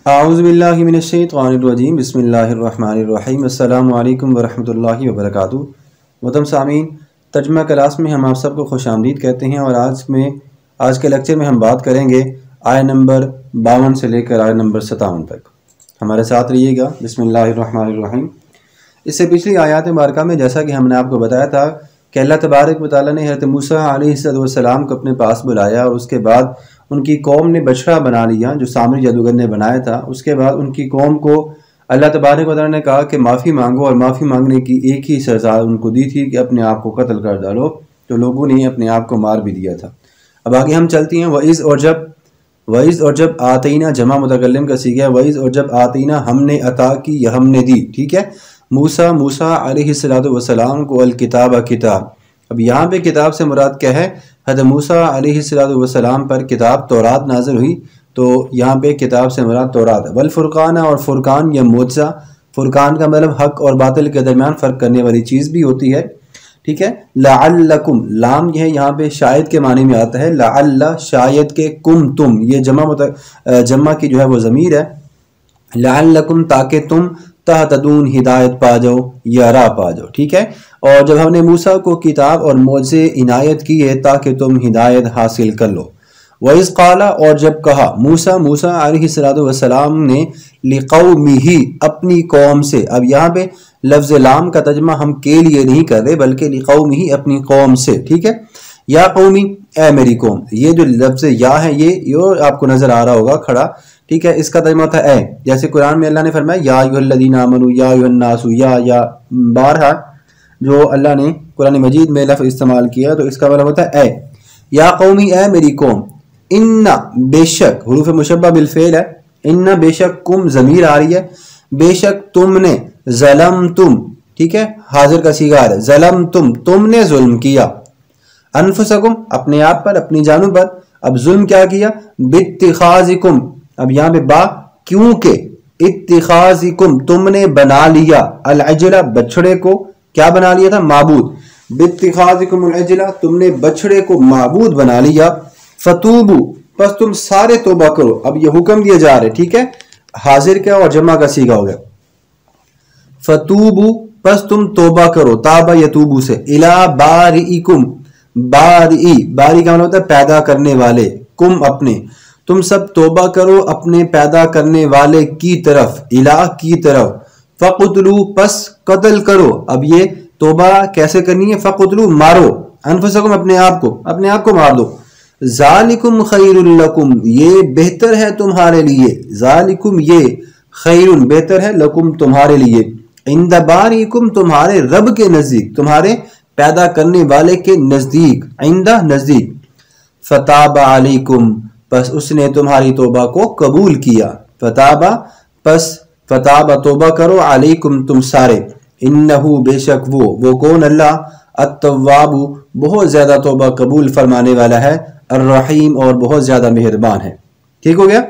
اعوذ باللہ من الشیطان الرجیم بسم اللہ الرحمن الرحیم السلام علیکم ورحمۃ اللہ وبرکاتہ۔ محترم سامعین، ترجمہ کلاس میں ہم آپ سب کو خوش آمدید کہتے ہیں، اور آج کے لیکچر میں ہم بات کریں گے آیت نمبر 52 سے لے کر آیت نمبر 57 تک۔ ہمارے ساتھ رہیے گا۔ بسم اللہ الرحمن الرحیم۔ اس سے پچھلی آیات مبارکہ میں جیسا کہ ہم نے آپ کو بتایا تھا کہ اللہ تبارک و تعالیٰ نے حضرت موسیٰ علیہ السلام کو اپنے پاس بلایا، اور اس کے بعد ان کی قوم نے بچڑا بنا لیا جو سامری جادوگر نے بنایا تھا۔ اس کے بعد ان کی قوم کو اللہ تبارک و تعالیٰ نے کہا کہ معافی مانگو، اور معافی مانگنے کی ایک ہی سزا ان کو دی تھی کہ اپنے آپ کو قتل کر ڈالو، تو لوگوں نے اپنے آپ کو مار بھی دیا تھا۔ اب آگے ہم چلتی ہیں۔ وَإِذْ اور جب آتینہ جمع متکلم کا صیغہ ہے، وَإِذْ اور جب آتینہ ہم نے عطا کی یا ہم نے دی، ٹھیک ہے، موسیٰ علیہ السلام کو الکتاب کتاب۔ اب یہاں پہ کتاب سے مراد کیا ہے؟ حضرت موسیٰ علیہ السلام پر کتاب تورات نازل ہوئی، تو یہاں پہ کتاب سے مراد تورات ہے۔ والفرقان اور فرقان یا معجزہ، فرقان کا مطلب حق اور باطل کے درمیان فرق کرنے والی چیز بھی ہوتی ہے، ٹھیک ہے۔ لعلکم، لام یہ ہے یہاں پہ شاید کے معنی میں آتا ہے، لعل شاید کے، کم تم، یہ جمع کی جو ہے وہ ضمیر ہے، لعلکم تاکہ تم تہتدون ہدایت پا جاؤ یا راہ پا جاؤ، ٹھیک ہے۔ اور جب ہم نے موسیٰ کو کتاب اور معجزے عنایت کی ہے تاکہ تم ہدایت حاصل کر لو۔ وَإِذْ قَالَ اور جب کہا موسیٰ علیہ السلام نے لِقَوْمِهِ اپنی قوم سے۔ اب یہاں پہ لفظ لام کا ترجمہ ہم کے لیے نہیں کر رہے بلکہ لِقَوْمِهِ اپنی قوم سے، ٹھیک ہے۔ یا قومی، اے میری قوم، یہ جو لفظ یا ہے یہ آپ کو نظر آ رہا ہوگا کھڑا، ٹھیک ہے، اس کا ترجمہ تھا اے، جیسے قرآن میں اللہ نے فرمایا یا ایھا الذین آمنوا یا ایھا الناس، یا بارہا جو اللہ نے قرآن مجید میں لفظ استعمال کیا تو اس کا مطلب ہوتا ہے اے۔ یا قومی، اے میری قوم، ان بے شک، حروف مشبہ بالفعل ہے، ان بے شک، کم ضمیر آ رہی ہے، بے شک تم نے، ظلمتم، ٹھیک ہے، حاضر کا صیغہ ہے، ظلمتم، تم نے ظلم کیا، انفسکم، اپنے آپ پر، اپنی جانوں پر۔ اب ظلم کیا کیا؟ باتخاذکم، اب یہاں پہ با کیونکہ، اتخاذکم، تم نے بنا لیا، العجلہ، بچڑے کو، کیا بنا لیا تھا؟ معبود۔ باتخاذکم العجلہ، تم نے بچڑے کو معبود بنا لیا، فتوبو، پس تم سارے توبہ کرو۔ اب یہ حکم دیا جا رہا ہے، ٹھیک ہے، حاضر کا اور جمع کا صیغہ ہو گیا، فتوبو، پس تم توبہ کرو، تابا یتوبو سے، الی بارئکم، باری کا مطلب ہوتا ہے پیدا کرنے والے، کم اپنے، تم سب توبہ کرو اپنے پیدا کرنے والے کی طرف، الہ کی طرف، فقتلو، پس قتل کرو۔ اب یہ توبہ کیسے کرنی ہے؟ فقتلو، مارو، انفسکم، اپنے آپ کو مار دو، ذالکم خیر لکم، یہ بہتر ہے تمہارے لیے، ذالکم، یہ خیر، بہتر ہے، لکم، تمہارے لیے، عند باریکم، تمہارے رب کے نزدیک، تمہارے پیدا کرنے والے کے نزدیک، عند، نزدیک، فتاب علیکم، پس اس نے تمہاری توبہ کو قبول کیا، فتابہ، پس فتابہ، توبہ کرو، علیکم، تم سارے، انہو، بے شک وہ کون؟ اللہ، التواب، بہت زیادہ توبہ قبول فرمانے والا ہے، الرحیم، اور بہت زیادہ مہربان ہے۔ ٹھیک ہو گیا؟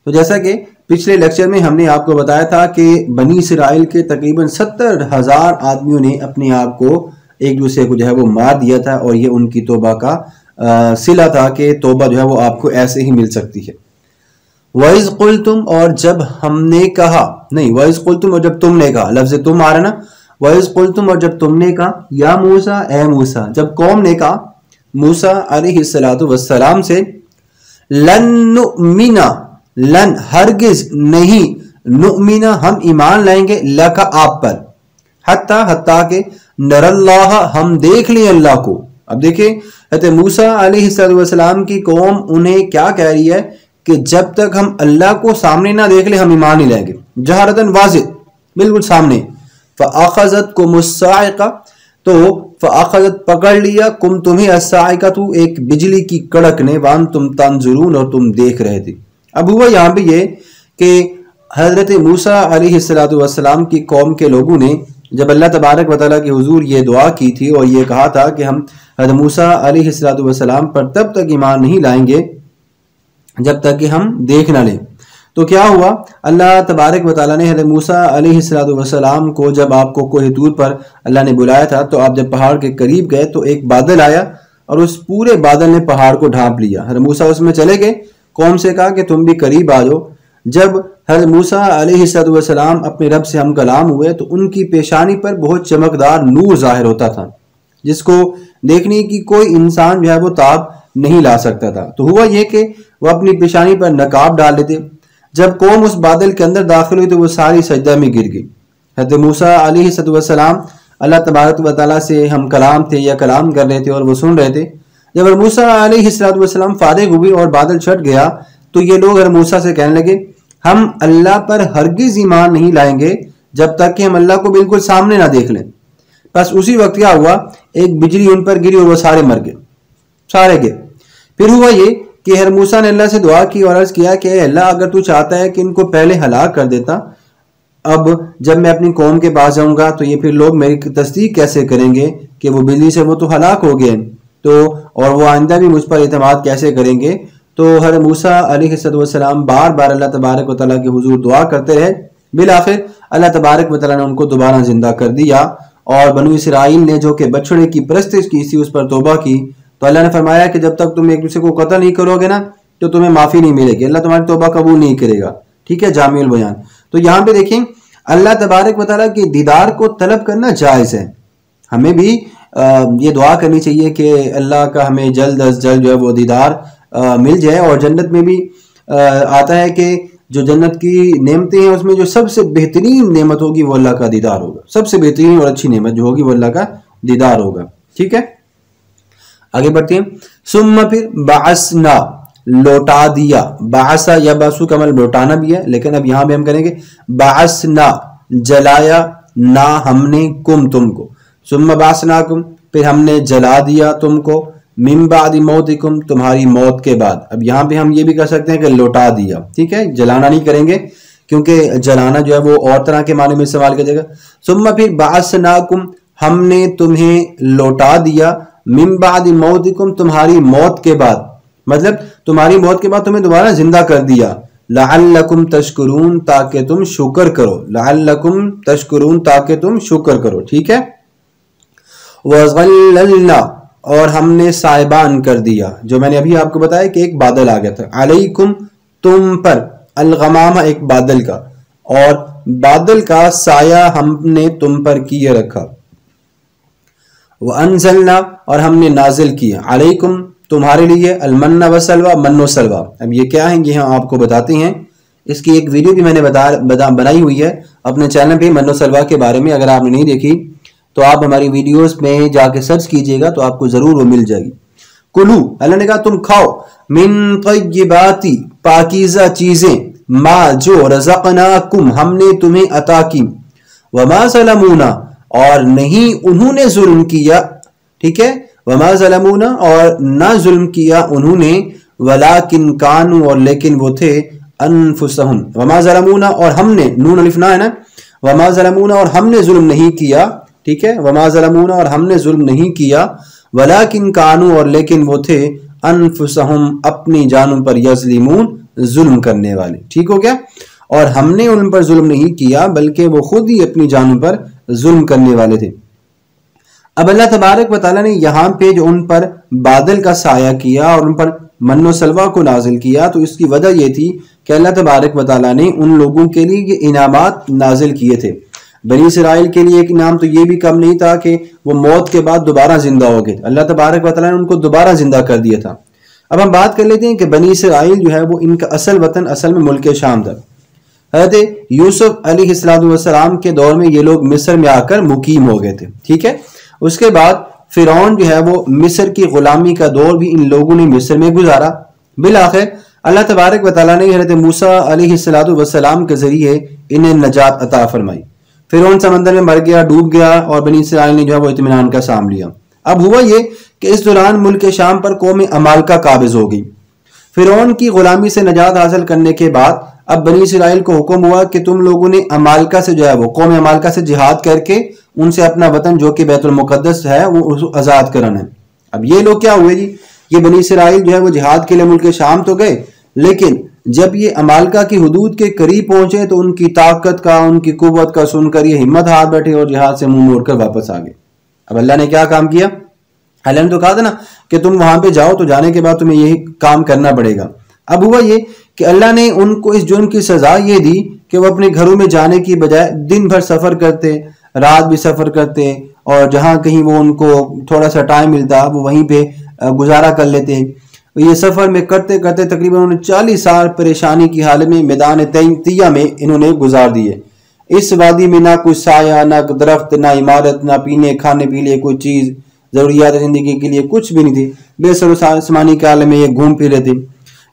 تو جیسا کہ پچھلے لیکچر میں ہم نے آپ کو بتایا تھا کہ بنی اسرائیل کے تقریباً 70,000 آدمیوں نے اپنے آپ کو ایک دوسرے کو جو ہے وہ مار دیا تھا، اور یہ ان کی توبہ کا صلہ تھا کہ توبہ جو ہے وہ آپ کو ایسے ہی مل سکتی ہے۔ وَإِذْ قُلْتُمْ اور جب ہم نے کہا، نہیں، وَإِذْ قُلْتُمْ اور جب تم نے کہا، لفظ تم آ رہا نا، وَإِذْ قُلْتُمْ اور جب تم نے کہا، یا موسیٰ، اے موسیٰ، جب قوم نے کہا موسیٰ علیہ السلام سے، لن نؤمن، لن، ہرگز نہیں، نؤمن، ہم ایمان لائیں گے، لکا، آپ پر، حتیٰ کہ نر اللہ، ہم دیکھ لیں اللہ کو۔ اب دیکھیں حضرت موسیٰ علیہ السلام کی قوم انہیں کیا کہہ رہی ہے کہ جب تک ہم اللہ کو سامنے نہ دیکھ لیں ہم ایمان نہیں لائیں گے، جہرتاً، واضح، بالکل سامنے۔ فَأَخَذَتْكُمُ الصَّاعِقَةُ تو فَأَخَذَتْ پکڑ لیا، کم تمہیں، الصَّاعِقَةُ ایک بجلی کی کڑک نے، وَأَنْتُمْ تَنْظُرُونَ اور تم دیکھ رہے تھے۔ اب ہوا یہاں پہ یہ کہ حضرت موسیٰ علیہ السلام کی قوم کے لوگوں نے جب اللہ تبارک و تعالیٰ کے حضور یہ دعا کی تھی اور یہ کہا تھا کہ ہم حضرت موسیٰ علیہ السلام پر تب تک ایمان نہیں لائیں گے جب تک کہ ہم دیکھ نہ لیں، تو کیا ہوا؟ اللہ تبارک و تعالیٰ نے حضرت موسیٰ علیہ السلام کو، جب آپ کو کوہ طور پر اللہ نے بلایا تھا تو آپ جب پہاڑ کے قریب گئے تو ایک بادل آیا اور اس پورے بادل نے پہاڑ کو ڈھانپ لیا۔ حضرت موسیٰ اس میں چلے گئے، قوم سے کہا کہ تم بھی قریب آ جاؤ، جب حضرت موسیٰ علیہ السلام اپنے رب سے ہم کلام ہوئے تو ان کی پیشانی پر بہت چمکدار نور ظاہر ہوتا تھا جس کو دیکھنے کی کوئی انسان جو ہے وہ تاب نہیں لا سکتا تھا۔ تو ہوا یہ کہ وہ اپنی پیشانی پر نقاب ڈال لیتے۔ جب قوم اس بادل کے اندر داخل ہوئی تو وہ ساری سجدہ میں گر گئی۔ حضرت موسیٰ علیہ السلام اللہ تبارک و تعالیٰ سے ہم کلام تھے یا کلام کر رہے تھے اور وہ سن رہے تھے۔ جب موسیٰ علیہ السلام فارغ ہوئے اور بادل چھٹ گیا تو یہ لوگ موسیٰ سے کہنے لگے ہم اللہ پر ہرگز ایمان نہیں لائیں گے جب تک کہ ہم اللہ کو بالکل سامنے نہ دیکھ لیں۔ بس اسی وقت کیا ہوا، ایک بجلی ان پر گری اور وہ سارے مر گئے، سارے گئے۔ پھر ہوا یہ کہ حضرت موسیٰ نے اللہ سے دعا کی اور عرض کیا کہ اے اللہ اگر تو چاہتا ہے کہ ان کو پہلے ہلاک کر دیتا، اب جب میں اپنی قوم کے پاس جاؤں گا تو یہ پھر لوگ میری تصدیق کیسے کریں گے کہ وہ بجلی سے وہ تو ہلاک ہو گئے، تو اور وہ آئندہ بھی مجھ پر اعتماد کیسے کریں گے۔ تو حضرت موسیٰ علیہ السلام بار بار اللہ تبارک و تعالیٰ کے حضور دعا کرتے رہے۔ بالآخر اللہ تبارک و تعالیٰ نے ان کو دوبارہ زندہ کر دیا اور بنو اسرائیل نے جو کہ بچڑے کی پرستش کی تھی اس پر توبہ کی تو اللہ نے فرمایا کہ جب تک تم ایک دوسرے کو قتل نہیں کرو گے نا تو تمہیں معافی نہیں ملے گی، اللہ تمہاری توبہ قبول نہیں کرے گا۔ ٹھیک ہے، جامع البیان۔ تو یہاں پہ دیکھیں اللہ تبارک و تعالیٰ کے دیدار کو طلب کرنا جائز ہے۔ ہمیں بھی یہ دعا کرنی چاہیے کہ اللہ کا ہمیں جلد از جلد جو ہے وہ دیدار مل جائے۔ اور جنت میں بھی آتا ہے کہ جو جنت کی نعمتیں ہیں اس میں جو سب سے بہترین نعمت ہوگی وہ اللہ کا دیدار ہوگا، سب سے بہترین اور اچھی نعمت جو ہوگی وہ اللہ کا دیدار ہوگا۔ ٹھیک ہے، آگے بڑھتے ہیں۔ ثم پھر بعثنا، لوٹا دیا، بعثا یا باسو کا عمل لوٹانا بھی ہے لیکن اب یہاں بھی ہم کریں گے بعثنا، جلایا نا ہم نے کم تم کو، ثم بعثناکم پھر ہم نے جلا دیا تم کو، من بعد موتکم تمہاری موت کے بعد۔ اب یہاں پہ ہم یہ بھی کر سکتے ہیں کہ لوٹا دیا، ٹھیک ہے، جلانا نہیں کریں گے کیونکہ جلانا جو ہے وہ اور طرح کے معنی میں استعمال کیا جائے گا۔ ثم پھر بعثناکم ہم نے تمہیں لوٹا دیا، من بعد موتکم تمہاری موت کے بعد، مطلب تمہاری موت کے بعد تمہیں دوبارہ زندہ کر دیا، لعلکم تشکرون تاکہ تم شکر کرو، لعلکم تشکرون تاکہ تم شکر کرو۔ ٹھیک ہے، وَظَلَّلْنَا اور ہم نے سائبان کر دیا، جو میں نے ابھی آپ کو بتایا کہ ایک بادل آ گیا تھا، علیکم تم پر، الغمامہ ایک بادل کا، اور بادل کا سایہ ہم نے تم پر کیے رکھا، وَأَنزَلْنَا اور ہم نے نازل کیا، علیکم تمہارے لیے، المن و سلوہ، من و سلوہ۔ اب یہ کیا ہیں یہ ہم آپ کو بتاتے ہیں، اس کی ایک ویڈیو بھی میں نے بنائی ہوئی ہے اپنے چینل پہ من و سلوہ کے بارے میں، اگر آپ نے نہیں دیکھی تو آپ ہماری ویڈیوز میں جا کے سرچ کیجئے گا تو آپ کو ضرور وہ مل جائے گی۔ کلو، اللہ نے کہا تم کھاؤ، من طیباتی پاکیزہ چیزیں، ما جو رزقناکم ہم نے تمہیں عطا کی، وما ظلمونا اور نہیں انہوں نے ظلم کیا، ٹھیک ہے، وما ظلمونا اور نہ ظلم کیا انہوں نے، ولیکن کانوا اور لیکن وہ تھے، انفسہم، وما ظلمونا اور ہم نے، نون الف نہ ہے نا، وما ظلمونا اور ہم نے ظلم نہیں کیا، ٹھیک ہے، وما ظلمونا اور ہم نے ظلم نہیں کیا، ولیکن کانوا اور لیکن وہ تھے، انفسہم اپنی جانوں پر، یظلمون ظلم کرنے والے۔ ٹھیک ہو گیا، اور ہم نے ان پر ظلم نہیں کیا بلکہ وہ خود ہی اپنی جانوں پر ظلم کرنے والے تھے۔ اب اللہ تبارک و تعالیٰ نے یہاں پہ جو ان پر بادل کا سایہ کیا اور ان پر من و سلوہ کو نازل کیا تو اس کی وجہ یہ تھی کہ اللہ تبارک و تعالیٰ نے ان لوگوں کے لیے یہ انعامات نازل کیے تھے۔ بنی اسرائیل کے لیے ایک انعام تو یہ بھی کم نہیں تھا کہ وہ موت کے بعد دوبارہ زندہ ہو گئے، اللہ تبارک و تعالیٰ نے ان کو دوبارہ زندہ کر دیا تھا۔ اب ہم بات کر لیتے ہیں کہ بنی اسرائیل جو ہے وہ ان کا اصل وطن اصل میں ملک شام تھا۔ حضرت یوسف علیہ السلام کے دور میں یہ لوگ مصر میں آ کر مقیم ہو گئے تھے، ٹھیک ہے۔ اس کے بعد فرعون جو ہے وہ مصر کی غلامی کا دور بھی ان لوگوں نے مصر میں گزارا۔ بالآخر اللہ تبارک و تعالیٰ نے حضرت موسیٰ علیہ السلام کے ذریعے انہیں نجات عطا فرمائی۔ فرعون سمندر میں مر گیا، ڈوب گیا، اور بنی اسرائیل نے جو ہے وہ اطمینان کا سام لیا۔ اب ہوا یہ کہ اس دوران ملک شام پر قوم عمالقہ قابض ہو گئی۔ فرعون کی غلامی سے نجات حاصل کرنے کے بعد اب بنی اسرائیل کو حکم ہوا کہ تم لوگوں نے عمالقہ سے جو ہے وہ قوم عمالقہ سے جہاد کر کے ان سے اپنا وطن جو کہ بیت المقدس ہے وہ آزاد کرانا ہے۔ اب یہ لوگ کیا ہوئے جی، یہ بنی اسرائیل جو ہے وہ جہاد کے لیے ملک شام تو گئے، لیکن جب یہ عمالقہ کی حدود کے قریب پہنچے تو ان کی طاقت کا، ان کی قوت کا سن کر یہ ہمت ہار بیٹھے اور جہاد سے منہ موڑ کر واپس آ گئے۔ اب اللہ نے کیا کام کیا؟ اللہ نے تو کہا تھا نا کہ تم وہاں پہ جاؤ، تو جانے کے بعد تمہیں یہی کام کرنا پڑے گا۔ اب ہوا یہ کہ اللہ نے ان کو اس جرم کی سزا یہ دی کہ وہ اپنے گھروں میں جانے کی بجائے دن بھر سفر کرتے، رات بھی سفر کرتے، اور جہاں کہیں وہ ان کو تھوڑا سا ٹائم ملتا وہ وہیں پہ گزارا کر لیتے۔ یہ سفر میں کرتے کرتے تقریباً انہوں نے 40 سال پریشانی کی حالت میں میدان تیہ میں انہوں نے گزار دیے۔ اس وادی میں نہ کوئی سایہ، نہ درخت، نہ عمارت، نہ پینے کھانے کے لیے کوئی چیز، ضروریات زندگی کے لیے کچھ بھی نہیں تھی۔ بے سر و آسمانی کے عالم میں یہ گھوم پھر رہے تھے۔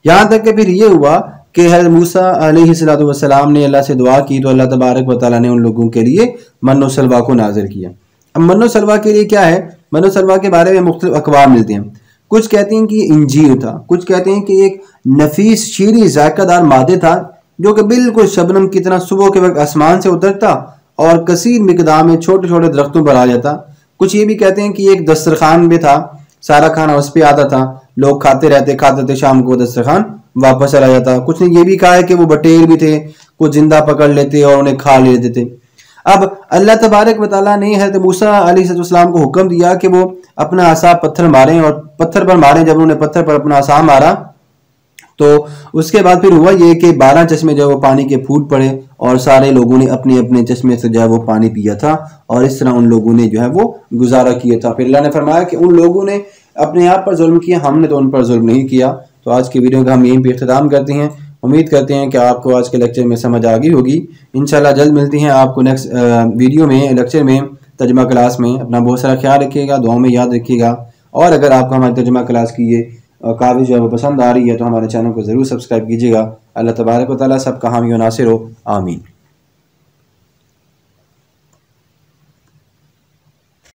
یہاں تک کہ پھر یہ ہوا کہ حضرت موسیٰ علیہ السلام نے اللہ سے دعا کی تو اللہ تبارک و تعالیٰ نے ان لوگوں کے لیے من و سلویٰ کو نازل کیا۔ اب من و سلویٰ کے لیے کیا ہے؟ من و سلویٰ کے بارے میں مختلف اقوال ملتے ہیں۔ کچھ کہتے ہیں کہ یہ انجیر تھا، کچھ کہتے ہیں کہ ایک نفیس شیریں ذائقہ دار مادے تھا جو کہ بالکل شبنم کی طرح صبح کے وقت آسمان سے اترتا اور کثیر مقدار میں چھوٹے چھوٹے درختوں پر آ جاتا۔ کچھ یہ بھی کہتے ہیں کہ ایک دسترخوان بھی تھا، سارا کھانا اس پہ آتا تھا، لوگ کھاتے رہتے، شام کو دسترخوان واپس چلا جاتا۔ کچھ نے یہ بھی کہا ہے کہ وہ بٹیر بھی تھے، کچھ زندہ پکڑ لیتے اور انہیں کھا لیتے تھے۔ اب اللہ تبارک و تعالیٰ نے حضرت موسیٰ علیہ السلام کو حکم دیا کہ وہ اپنا عصا پتھر ماریں اور پتھر پر ماریں۔ جب انہوں نے پتھر پر اپنا عصا مارا تو اس کے بعد پھر ہوا یہ کہ 12 چشمے جو ہے وہ پانی کے پھوٹ پڑے اور سارے لوگوں نے اپنے اپنے چشمے سے جو ہے وہ پانی پیا تھا، اور اس طرح ان لوگوں نے جو ہے وہ گزارا کیا تھا۔ پھر اللہ نے فرمایا کہ ان لوگوں نے اپنے آپ پر ظلم کیا، ہم نے تو ان پر ظلم نہیں کیا۔ تو آج کی ویڈیو کا ہم یہیں پہ اختتام کرتے ہیں۔ امید کرتے ہیں کہ آپ کو آج کے لیکچر میں سمجھ آ گئی ہوگی۔ انشاءاللہ جلد ملتے ہیں آپ کو نیکسٹ ویڈیو میں، لیکچر میں، ترجمہ کلاس میں۔ اپنا بہت سارا خیال رکھیے گا، دعاؤں میں یاد رکھیے گا، اور اگر آپ کو ہماری ترجمہ کلاس کی یہ کاوش جو ہے وہ پسند آ رہی ہے تو ہمارے چینل کو ضرور سبسکرائب کیجیے گا۔ اللہ تبارک و تعالیٰ سب کا حامی و ناصر ہو، آمین۔